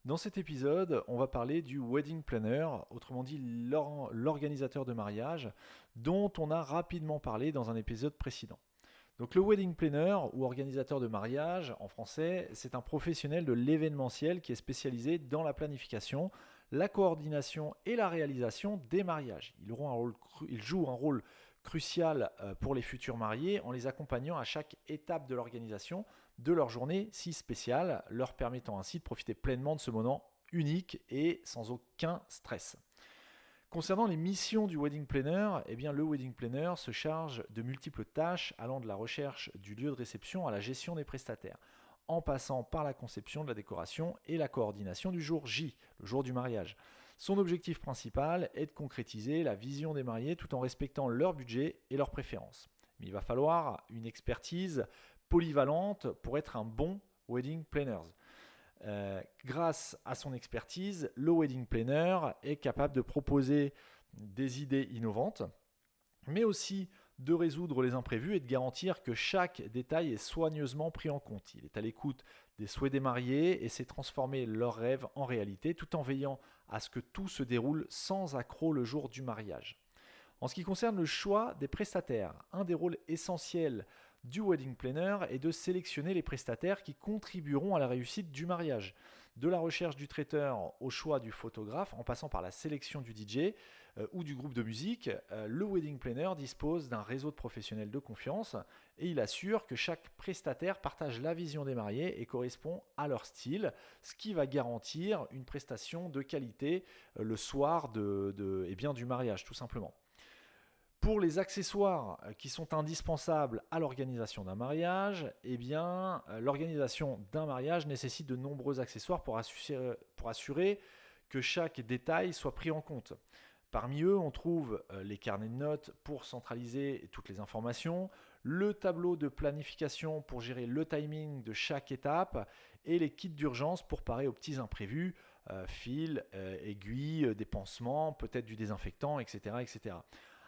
Dans cet épisode, on va parler du wedding planner, autrement dit l'organisateur de mariage, dont on a rapidement parlé dans un épisode précédent. Donc le wedding planner ou organisateur de mariage en français, c'est un professionnel de l'événementiel qui est spécialisé dans la planification, la coordination et la réalisation des mariages. Il joue un rôle crucial pour les futurs mariés en les accompagnant à chaque étape de l'organisation de leur journée si spéciale, leur permettant ainsi de profiter pleinement de ce moment unique et sans aucun stress. Concernant les missions du wedding planner, eh bien, le wedding planner se charge de multiples tâches allant de la recherche du lieu de réception à la gestion des prestataires, en passant par la conception de la décoration et la coordination du jour J, le jour du mariage. Son objectif principal est de concrétiser la vision des mariés tout en respectant leur budget et leurs préférences. Mais il va falloir une expertise polyvalente pour être un bon wedding planner. Grâce à son expertise, le wedding planner est capable de proposer des idées innovantes, mais aussi de résoudre les imprévus et de garantir que chaque détail est soigneusement pris en compte. Il est à l'écoute des souhaits des mariés et sait transformer leurs rêves en réalité tout en veillant à ce que tout se déroule sans accroc le jour du mariage. En ce qui concerne le choix des prestataires, un des rôles essentiels du wedding planner est de sélectionner les prestataires qui contribueront à la réussite du mariage. De la recherche du traiteur au choix du photographe, en passant par la sélection du DJ ou du groupe de musique, le wedding planner dispose d'un réseau de professionnels de confiance et il assure que chaque prestataire partage la vision des mariés et correspond à leur style, ce qui va garantir une prestation de qualité le soir du mariage tout simplement. Pour les accessoires qui sont indispensables à l'organisation d'un mariage, eh bien, l'organisation d'un mariage nécessite de nombreux accessoires pour assurer que chaque détail soit pris en compte. Parmi eux, on trouve les carnets de notes pour centraliser toutes les informations, le tableau de planification pour gérer le timing de chaque étape et les kits d'urgence pour parer aux petits imprévus, fils, aiguilles, des pansements, peut-être du désinfectant, etc., etc.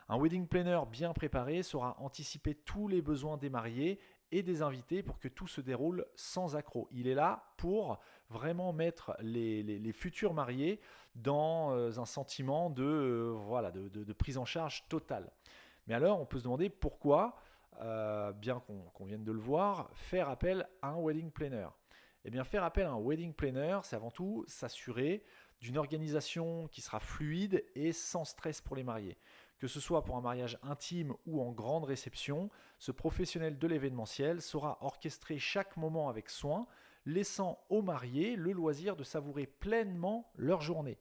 Un wedding planner bien préparé saura anticiper tous les besoins des mariés et des invités pour que tout se déroule sans accroc. Il est là pour vraiment mettre les futurs mariés dans un sentiment de prise en charge totale. Mais alors, on peut se demander pourquoi, bien qu'on vienne de le voir, faire appel à un wedding planner. Eh bien, faire appel à un wedding planner, c'est avant tout s'assurer d'une organisation qui sera fluide et sans stress pour les mariés. Que ce soit pour un mariage intime ou en grande réception, ce professionnel de l'événementiel saura orchestrer chaque moment avec soin, laissant aux mariés le loisir de savourer pleinement leur journée.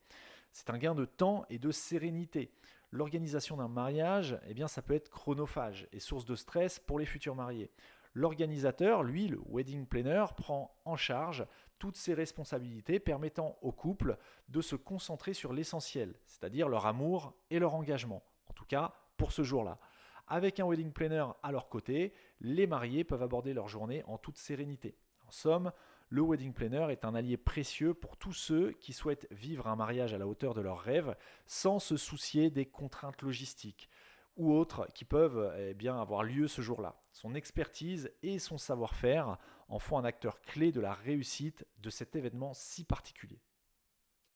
C'est un gain de temps et de sérénité. L'organisation d'un mariage, eh bien, ça peut être chronophage et source de stress pour les futurs mariés. L'organisateur, lui, le wedding planner, prend en charge toutes ces responsabilités permettant au couple de se concentrer sur l'essentiel, c'est-à-dire leur amour et leur engagement. En tout cas, pour ce jour-là. Avec un wedding planner à leur côté, les mariés peuvent aborder leur journée en toute sérénité. En somme, le wedding planner est un allié précieux pour tous ceux qui souhaitent vivre un mariage à la hauteur de leurs rêves sans se soucier des contraintes logistiques ou autres qui peuvent avoir lieu ce jour-là. Son expertise et son savoir-faire en font un acteur clé de la réussite de cet événement si particulier.